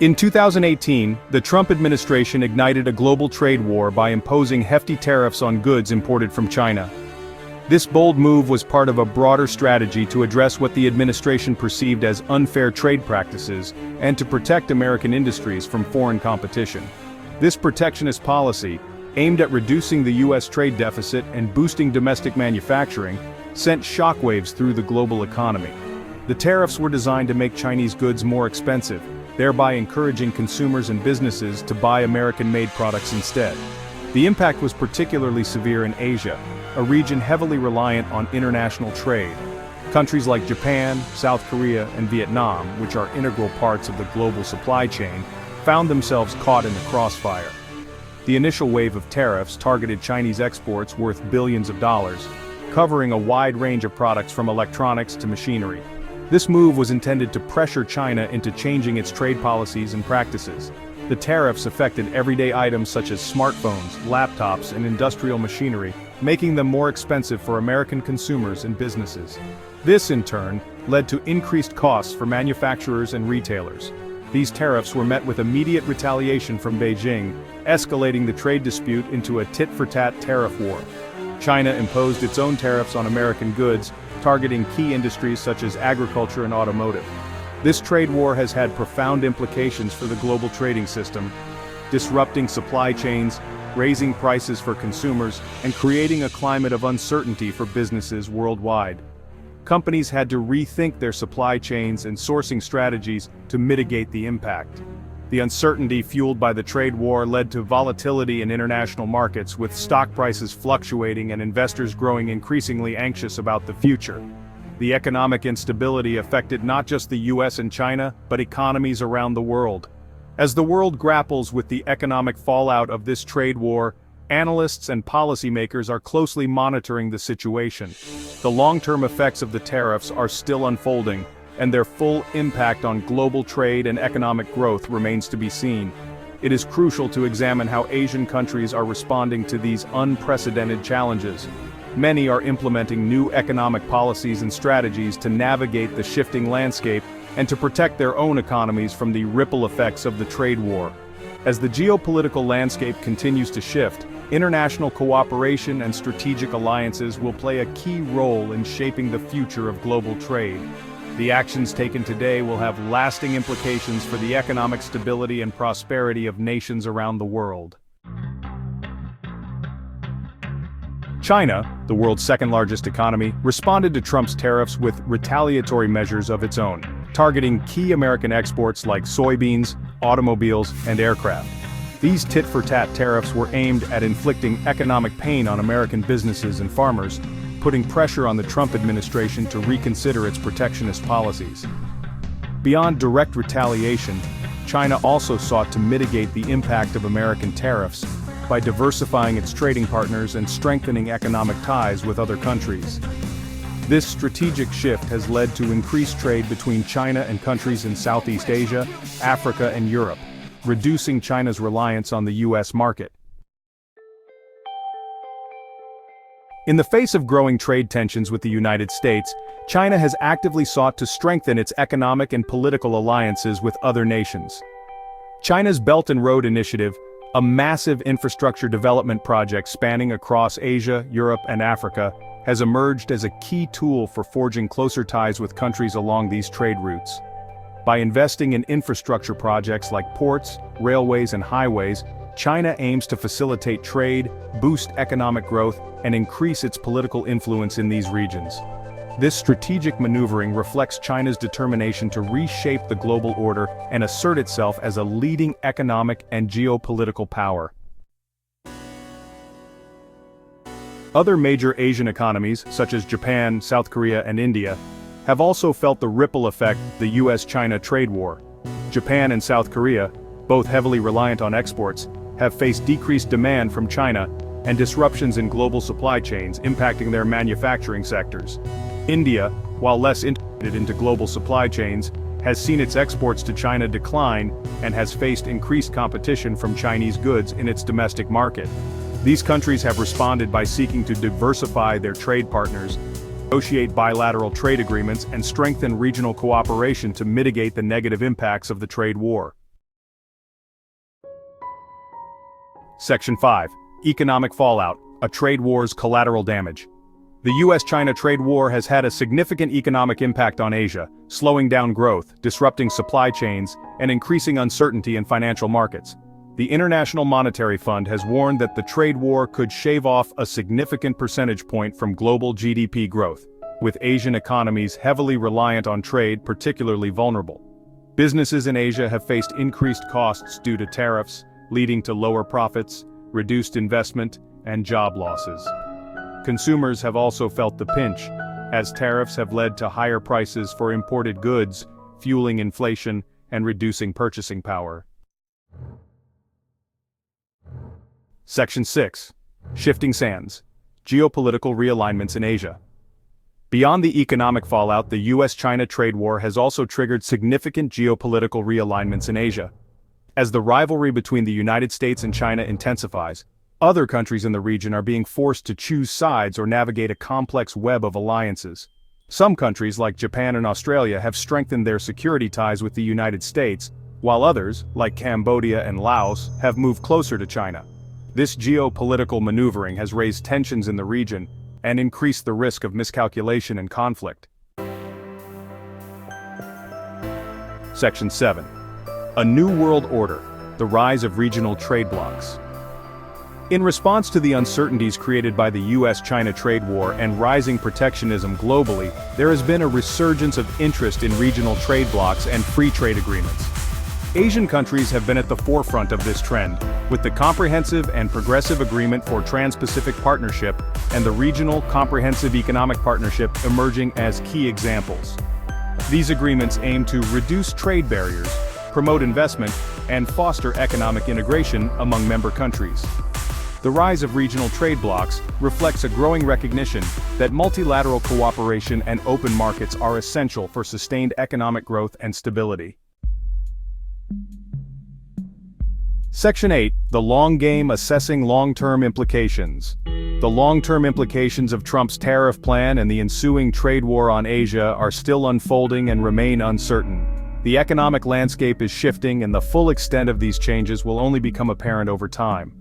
In 2018, the Trump administration ignited a global trade war by imposing hefty tariffs on goods imported from China. This bold move was part of a broader strategy to address what the administration perceived as unfair trade practices and to protect American industries from foreign competition. This protectionist policy, aimed at reducing the U.S. trade deficit and boosting domestic manufacturing, sent shockwaves through the global economy. The tariffs were designed to make Chinese goods more expensive, thereby encouraging consumers and businesses to buy American-made products instead. The impact was particularly severe in Asia, a region heavily reliant on international trade. Countries like Japan, South Korea, and Vietnam, which are integral parts of the global supply chain, found themselves caught in the crossfire. The initial wave of tariffs targeted Chinese exports worth billions of dollars, covering a wide range of products from electronics to machinery. This move was intended to pressure China into changing its trade policies and practices. The tariffs affected everyday items such as smartphones, laptops, and industrial machinery, making them more expensive for American consumers and businesses. This, in turn, led to increased costs for manufacturers and retailers. These tariffs were met with immediate retaliation from Beijing, escalating the trade dispute into a tit-for-tat tariff war. China imposed its own tariffs on American goods, targeting key industries such as agriculture and automotive. This trade war has had profound implications for the global trading system, disrupting supply chains, raising prices for consumers, and creating a climate of uncertainty for businesses worldwide. Companies had to rethink their supply chains and sourcing strategies to mitigate the impact. The uncertainty fueled by the trade war led to volatility in international markets, with stock prices fluctuating and investors growing increasingly anxious about the future. The economic instability affected not just the US and China, but economies around the world. As the world grapples with the economic fallout of this trade war, analysts and policymakers are closely monitoring the situation. The long-term effects of the tariffs are still unfolding, and their full impact on global trade and economic growth remains to be seen. It is crucial to examine how Asian countries are responding to these unprecedented challenges. Many are implementing new economic policies and strategies to navigate the shifting landscape and to protect their own economies from the ripple effects of the trade war. As the geopolitical landscape continues to shift, international cooperation and strategic alliances will play a key role in shaping the future of global trade. The actions taken today will have lasting implications for the economic stability and prosperity of nations around the world. China, the world's second-largest economy, responded to Trump's tariffs with retaliatory measures of its own, targeting key American exports like soybeans, automobiles, and aircraft. These tit-for-tat tariffs were aimed at inflicting economic pain on American businesses and farmers, putting pressure on the Trump administration to reconsider its protectionist policies. Beyond direct retaliation, China also sought to mitigate the impact of American tariffs by diversifying its trading partners and strengthening economic ties with other countries. This strategic shift has led to increased trade between China and countries in Southeast Asia, Africa, and Europe, reducing China's reliance on the U.S. market. In the face of growing trade tensions with the United States, China has actively sought to strengthen its economic and political alliances with other nations. China's Belt and Road Initiative, a massive infrastructure development project spanning across Asia, Europe, and Africa, has emerged as a key tool for forging closer ties with countries along these trade routes. By investing in infrastructure projects like ports, railways, and highways, China aims to facilitate trade, boost economic growth, and increase its political influence in these regions. This strategic maneuvering reflects China's determination to reshape the global order and assert itself as a leading economic and geopolitical power. Other major Asian economies, such as Japan, South Korea, and India, have also felt the ripple effect of the US-China trade war. Japan and South Korea, both heavily reliant on exports, have faced decreased demand from China and disruptions in global supply chains impacting their manufacturing sectors. India, while less integrated into global supply chains, has seen its exports to China decline and has faced increased competition from Chinese goods in its domestic market. These countries have responded by seeking to diversify their trade partners, negotiate bilateral trade agreements, and strengthen regional cooperation to mitigate the negative impacts of the trade war. Section 5. Economic fallout, a trade war's collateral damage. The US-China trade war has had a significant economic impact on Asia, slowing down growth, disrupting supply chains, and increasing uncertainty in financial markets. The International Monetary Fund has warned that the trade war could shave off a significant percentage point from global GDP growth, with Asian economies heavily reliant on trade particularly vulnerable. Businesses in Asia have faced increased costs due to tariffs, leading to lower profits, reduced investment, and job losses. Consumers have also felt the pinch, as tariffs have led to higher prices for imported goods, fueling inflation and reducing purchasing power. Section 6. Shifting sands. Geopolitical realignments in Asia. Beyond the economic fallout, the US-China trade war has also triggered significant geopolitical realignments in Asia. As the rivalry between the United States and China intensifies, other countries in the region are being forced to choose sides or navigate a complex web of alliances. Some countries, like Japan and Australia, have strengthened their security ties with the United States, while others, like Cambodia and Laos, have moved closer to China. This geopolitical maneuvering has raised tensions in the region and increased the risk of miscalculation and conflict. Section 7. A New World Order, the rise of regional trade blocs. In response to the uncertainties created by the US-China trade war and rising protectionism globally, there has been a resurgence of interest in regional trade blocs and free trade agreements. Asian countries have been at the forefront of this trend, with the Comprehensive and Progressive Agreement for Trans-Pacific Partnership and the Regional Comprehensive Economic Partnership emerging as key examples. These agreements aim to reduce trade barriers, promote investment, and foster economic integration among member countries. The rise of regional trade blocs reflects a growing recognition that multilateral cooperation and open markets are essential for sustained economic growth and stability. Section 8. The Long Game, Assessing Long-Term Implications. The long-term implications of Trump's tariff plan and the ensuing trade war on Asia are still unfolding and remain uncertain. The economic landscape is shifting, and the full extent of these changes will only become apparent over time.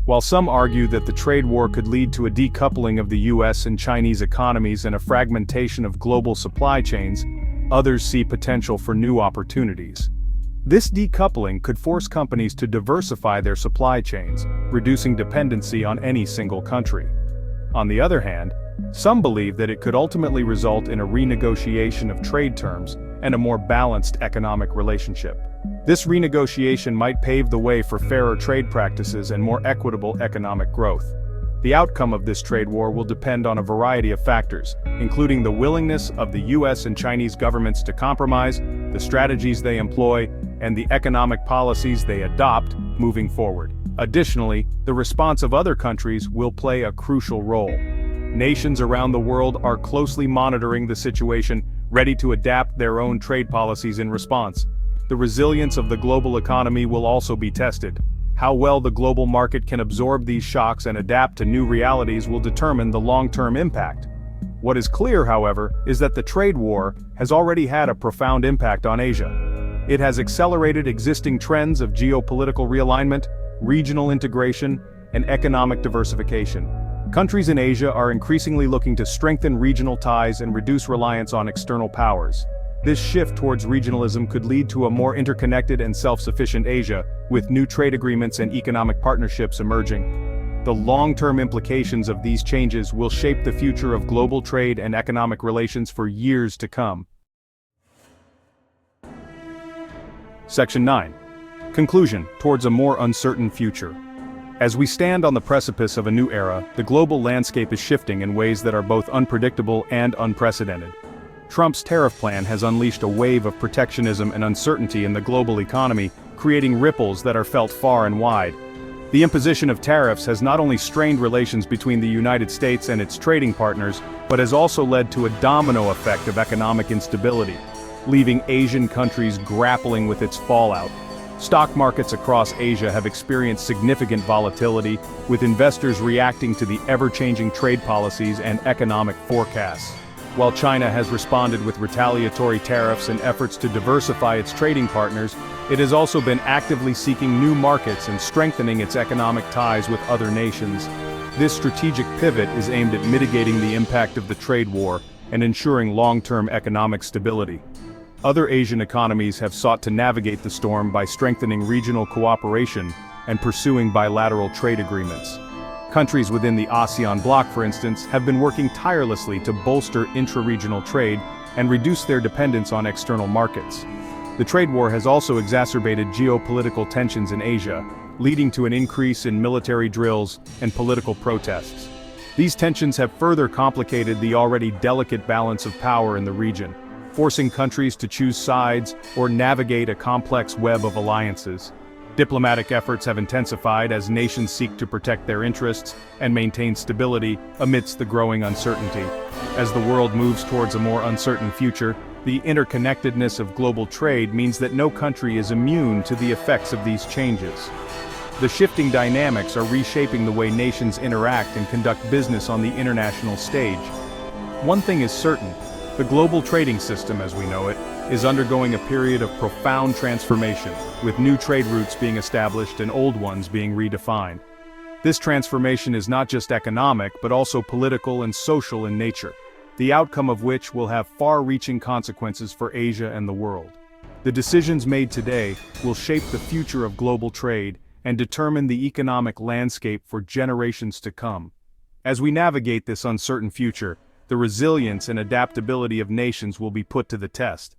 While some argue that the trade war could lead to a decoupling of the US and Chinese economies and a fragmentation of global supply chains, others see potential for new opportunities. This decoupling could force companies to diversify their supply chains, reducing dependency on any single country. On the other hand, some believe that it could ultimately result in a renegotiation of trade terms and a more balanced economic relationship. This renegotiation might pave the way for fairer trade practices and more equitable economic growth. The outcome of this trade war will depend on a variety of factors, including the willingness of the US and Chinese governments to compromise, the strategies they employ, and the economic policies they adopt moving forward. Additionally, the response of other countries will play a crucial role. Nations around the world are closely monitoring the situation, ready to adapt their own trade policies in response. The resilience of the global economy will also be tested. How well the global market can absorb these shocks and adapt to new realities will determine the long-term impact. What is clear, however, is that the trade war has already had a profound impact on Asia. It has accelerated existing trends of geopolitical realignment, regional integration, and economic diversification. Countries in Asia are increasingly looking to strengthen regional ties and reduce reliance on external powers. This shift towards regionalism could lead to a more interconnected and self-sufficient Asia, with new trade agreements and economic partnerships emerging. The long-term implications of these changes will shape the future of global trade and economic relations for years to come. Section 9. Conclusion, towards a more uncertain future. As we stand on the precipice of a new era, the global landscape is shifting in ways that are both unpredictable and unprecedented. Trump's tariff plan has unleashed a wave of protectionism and uncertainty in the global economy, creating ripples that are felt far and wide. The imposition of tariffs has not only strained relations between the United States and its trading partners, but has also led to a domino effect of economic instability, leaving Asian countries grappling with its fallout. Stock markets across Asia have experienced significant volatility, with investors reacting to the ever-changing trade policies and economic forecasts. While China has responded with retaliatory tariffs and efforts to diversify its trading partners, it has also been actively seeking new markets and strengthening its economic ties with other nations. This strategic pivot is aimed at mitigating the impact of the trade war and ensuring long-term economic stability. Other Asian economies have sought to navigate the storm by strengthening regional cooperation and pursuing bilateral trade agreements. Countries within the ASEAN bloc, for instance, have been working tirelessly to bolster intra-regional trade and reduce their dependence on external markets. The trade war has also exacerbated geopolitical tensions in Asia, leading to an increase in military drills and political protests. These tensions have further complicated the already delicate balance of power in the region, forcing countries to choose sides or navigate a complex web of alliances. Diplomatic efforts have intensified as nations seek to protect their interests and maintain stability amidst the growing uncertainty. As the world moves towards a more uncertain future, the interconnectedness of global trade means that no country is immune to the effects of these changes. The shifting dynamics are reshaping the way nations interact and conduct business on the international stage. One thing is certain: the global trading system as we know it is undergoing a period of profound transformation, with new trade routes being established and old ones being redefined. This transformation is not just economic but also political and social in nature, the outcome of which will have far-reaching consequences for Asia and the world. The decisions made today will shape the future of global trade and determine the economic landscape for generations to come. As we navigate this uncertain future, the resilience and adaptability of nations will be put to the test.